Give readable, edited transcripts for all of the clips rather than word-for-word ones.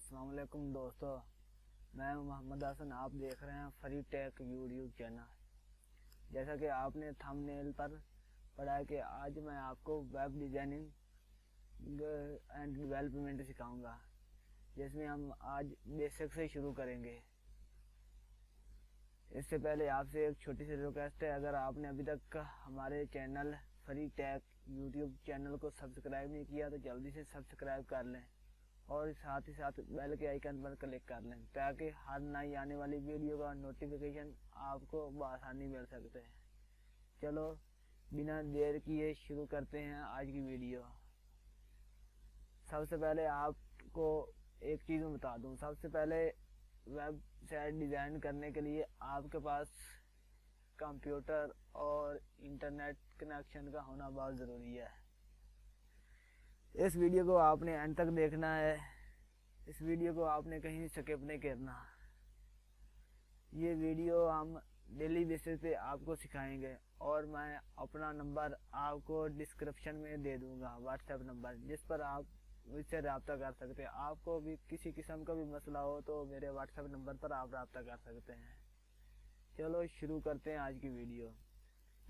अस्सलाम वालेकुम दोस्तों, मैं मोहम्मद हसन। आप देख रहे हैं फ्री टेक यूट्यूब चैनल। जैसा कि आपने थंबनेल पर पढ़ा है कि आज मैं आपको वेब डिज़ाइनिंग एंड डेवलपमेंट सिखाऊंगा, जिसमें हम आज बेसिक से शुरू करेंगे। इससे पहले आपसे एक छोटी सी रिक्वेस्ट है, अगर आपने अभी तक हमारे channel free take YouTube channel को सब्सक्राइब नहीं किया तो जल्दी से सब्सक्राइब कर लें और साथ ही साथ बेल के आइकन पर क्लिक कर लें, ताकि हर नई आने वाली वीडियो का नोटिफिकेशन आपको बआसानी मिल सकते हैं। चलो बिना देर किए शुरू करते हैं आज की वीडियो। सबसे पहले आपको एक चीज़ मैं बता दूं। सबसे पहले वेबसाइट डिज़ाइन करने के लिए आपके पास कंप्यूटर और इंटरनेट कनेक्शन का होना बहुत ज़रूरी है। इस वीडियो को आपने अंत तक देखना है। इस वीडियो को आपने कहीं स्किप नहीं करना। ये वीडियो हम डेली बेसिस पे आपको सिखाएंगे और मैं अपना नंबर आपको डिस्क्रिप्शन में दे दूंगा, व्हाट्सएप नंबर, जिस पर आप मुझसे रब्ता कर सकते हैं। आपको भी किसी किस्म का भी मसला हो तो मेरे व्हाट्सएप नंबर पर आप रब्ता कर सकते हैं। चलो शुरू करते हैं आज की वीडियो।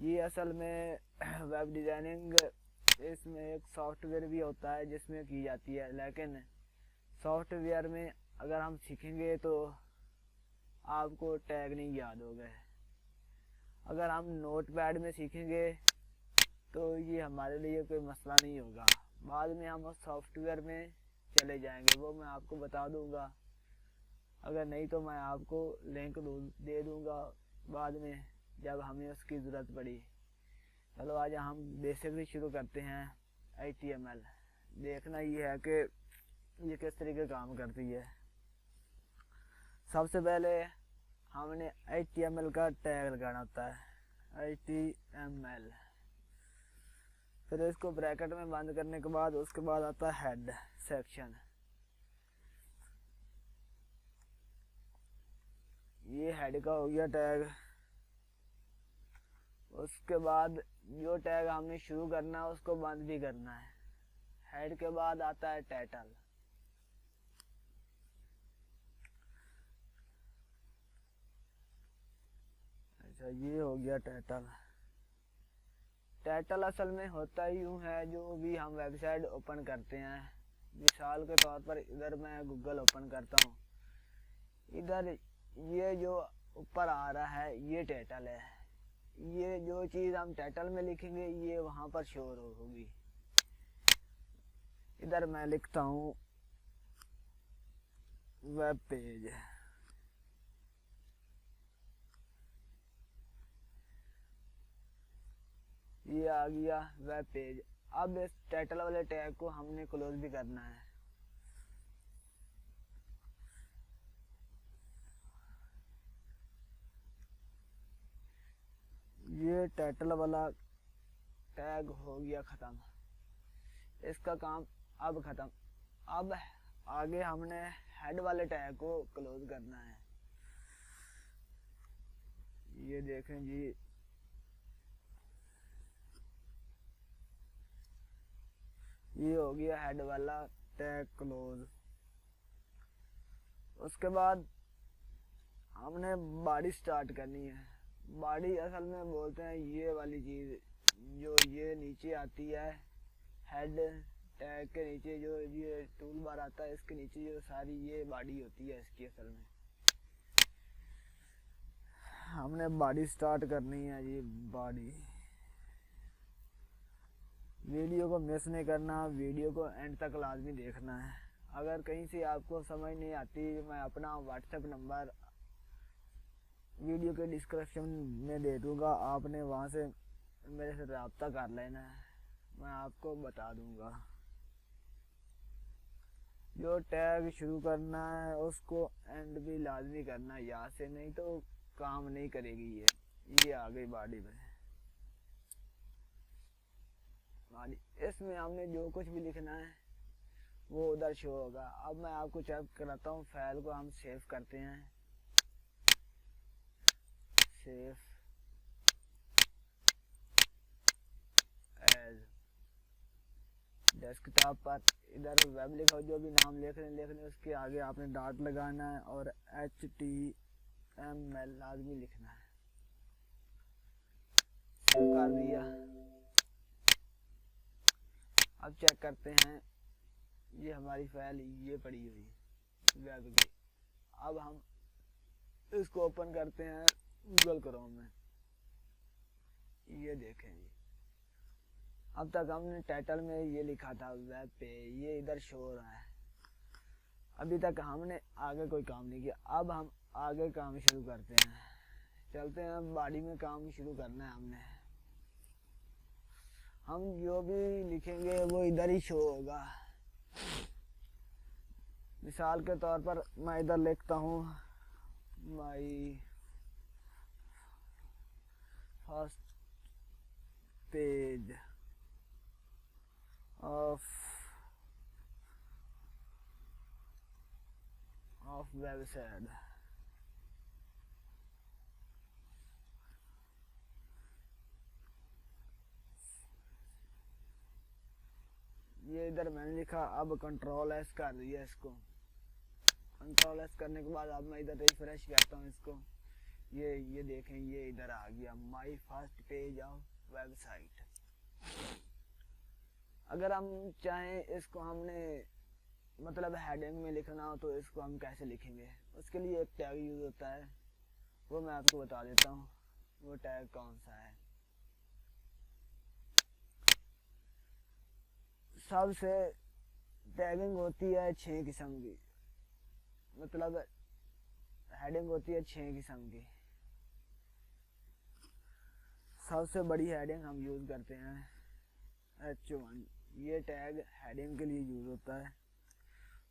ये असल में वेब डिज़ाइनिंग, इसमें एक सॉफ्टवेयर भी होता है जिसमें की जाती है, लेकिन सॉफ्टवेयर में अगर हम सीखेंगे तो आपको टैग नहीं याद होगा। अगर हम नोटपैड में सीखेंगे तो ये हमारे लिए कोई मसला नहीं होगा। बाद में हम उस सॉफ्टवेयर में चले जाएंगे, वो मैं आपको बता दूंगा। अगर नहीं तो मैं आपको लिंक दे दूंगा बाद में जब हमें उसकी ज़रूरत पड़ी। चलो आज हम बेसिक से शुरू करते हैं। HTML देखना ये है कि ये किस तरीके काम करती है। सबसे पहले हमने HTML का टैग लगाना होता है, HTML। फिर इसको ब्रैकेट में बंद करने के बाद उसके बाद आता है हेड सेक्शन। ये हेड का हो गया टैग। उसके बाद जो टैग हमने शुरू करना है उसको बंद भी करना है। हेड के बाद आता है टाइटल। अच्छा, ये हो गया टाइटल। टाइटल असल में होता ही यूँ है, जो भी हम वेबसाइट ओपन करते हैं, मिसाल के तौर पर इधर मैं गूगल ओपन करता हूँ, इधर ये जो ऊपर आ रहा है ये टाइटल है। ये जो चीज़ हम टाइटल में लिखेंगे ये वहाँ पर शो होगी। इधर मैं लिखता हूँ वेब पेज। ये आ गया वेब पेज। अब इस टाइटल वाले टैग को हमने क्लोज भी करना है। ये टाइटल वाला टैग हो गया ख़त्म। इसका काम अब ख़त्म। अब आगे हमने हेड वाले टैग को क्लोज करना है। ये देखें जी, ये हो गया हेड वाला टैग क्लोज। उसके बाद हमने बॉडी स्टार्ट करनी है। बॉडी असल में बोलते हैं ये वाली चीज़ जो ये नीचे आती है, हेड टैग के नीचे जो ये टूल बार आता है, इसके नीचे जो सारी ये बॉडी होती है इसकी। असल में हमने बॉडी स्टार्ट करनी है जी। बॉडी, वीडियो को मिस नहीं करना, वीडियो को एंड तक लाजमी देखना है। अगर कहीं से आपको समझ नहीं आती, मैं अपना व्हाट्सएप नंबर वीडियो के डिस्क्रिप्शन में दे दूंगा, आपने वहाँ से मेरे से रब्ता कर लेना है, मैं आपको बता दूंगा। जो टैग शुरू करना है उसको एंड भी लाजमी करना है यहाँ से, नहीं तो काम नहीं करेगी। ये आ गई बॉडी में। बॉडी, इसमें हमने जो कुछ भी लिखना है वो उधर शो होगा। अब मैं आपको चेक कराता हूँ। फाइल को हम सेव करते हैं, सेव एज डेस्कटॉप पर इधर वेब लिखो, जो भी नाम लिख रहे हैं उसके आगे आपने डॉट लगाना है और HTML लाजमी लिखना है। सेव कर दिया। अब चेक करते हैं, ये हमारी फाइल ये पड़ी हुई है वेब की। अब हम इसको ओपन करते हैं गूगल क्रोम में। ये देखें जी, अब तक हमने टाइटल में ये लिखा था वेब पे, ये इधर शो हो रहा है। अभी तक हमने आगे कोई काम नहीं किया। अब हम आगे काम शुरू करते हैं। चलते हैं, बॉडी में काम शुरू करना है हमने। हम जो भी लिखेंगे वो इधर ही शो होगा। मिसाल के तौर पर मैं इधर लिखता हूँ my first page of website. ये इधर मैंने लिखा। अब कंट्रोल एस कर दिया इसको। कंट्रोल एस करने के बाद अब मैं इधर रिफ्रेश करता हूँ इसको। ये देखें, ये इधर आ गया my first page of website. अगर हम चाहें इसको हमने मतलब हेडिंग में लिखना हो तो इसको हम कैसे लिखेंगे, उसके लिए एक टैग यूज होता है, वो मैं आपको बता देता हूँ। वो टैग कौन सा है? सबसे टैगिंग होती है 6 किस्म की, मतलब हेडिंग होती है 6 किस्म की। सबसे बड़ी हेडिंग हम यूज करते हैं H1। ये टैग हेडिंग के लिए यूज होता है।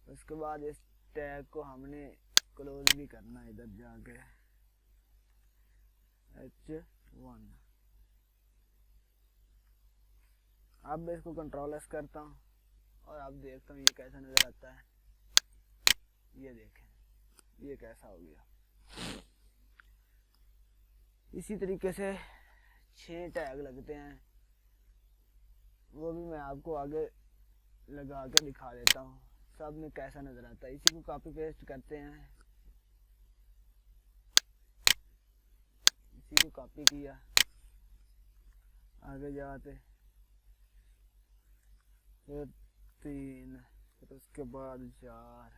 उसके बाद इस टैग को हमने क्लोज भी करना है इधर जाके H1। अब इसको कंट्रोल एस करता हूँ और अब देखता हूँ ये कैसा नजर आता है। ये देखें, ये कैसा हो गया। इसी तरीके से 6 टैग लगते हैं, वो भी मैं आपको आगे लगा के दिखा देता हूँ सब में कैसा नजर आता है। इसी को कॉपी पेस्ट करते हैं। इसी को कॉपी किया, आगे जाते फिर 3, फिर उसके बाद 4,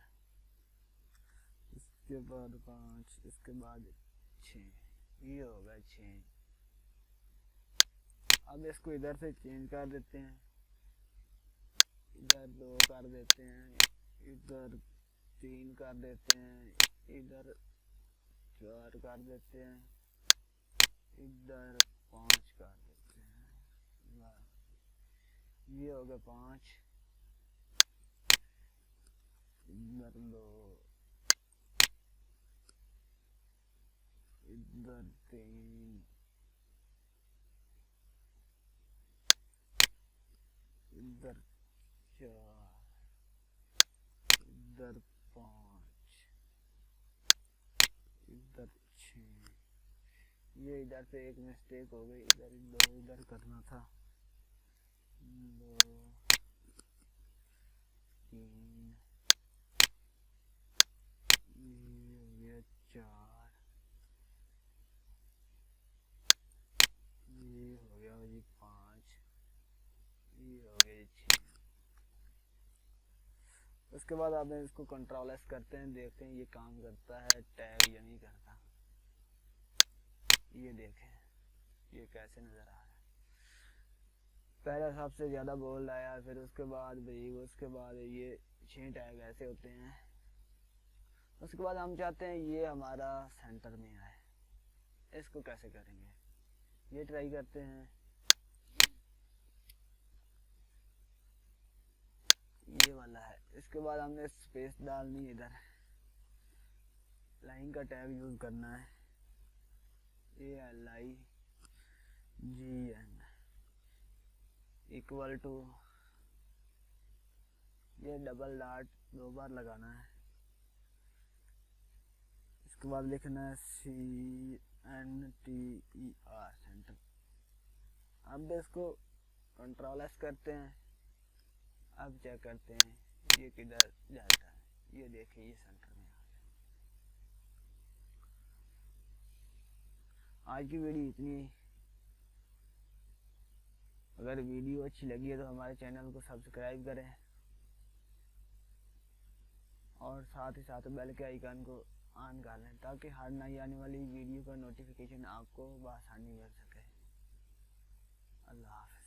इसके बाद 5, इसके बाद 6। ये होगा 6। अब इसको इधर से चेंज कर देते हैं, इधर 2 कर देते हैं, इधर 3 कर देते हैं, इधर 4 कर देते हैं, इधर 5 कर देते हैं। ये हो गया 5, इधर 2, इधर 3, इधर 4, इधर 5, इधर 6। ये इधर से एक मिस्टेक हो गई, इधर 2 इधर करना था। 2, 3, ये 4, ये हो गया ये 5, ये हो गया 6। उसके बाद आप इसको कंट्रोल एस करते हैं, देखते हैं ये काम करता है टैग या नहीं करता। ये देखें ये कैसे नजर आ रहा है। पहला सबसे ज्यादा बोल्ड आया, फिर उसके बाद ब्रीक, उसके बाद ये 6 टैग ऐसे होते हैं। उसके बाद हम चाहते हैं ये हमारा सेंटर में आए। इसको कैसे करेंगे, ये ट्राई करते हैं। ये वाला है। इसके बाद हमने स्पेस डालनी है, इधर लाइन का टैग यूज करना है। ALIGN इक्वल टू, ये डबल डॉट 2 बार लगाना है। इसके बाद लिखना है CNTER सेंटर। अब इसको कंट्रोल एस करते हैं, अब चेक करते हैं ये किधर जाता है। ये देखिए ये सेंटर में आ गया। आज की वीडियो इतनी। अगर वीडियो अच्छी लगी है तो हमारे चैनल को सब्सक्राइब करें और साथ ही साथ बेल के आइकन को ऑन कर लें ताकि हर नई आने वाली वीडियो का नोटिफिकेशन आपको बआसानी मिल सके। अल्लाह हाफ़िज़।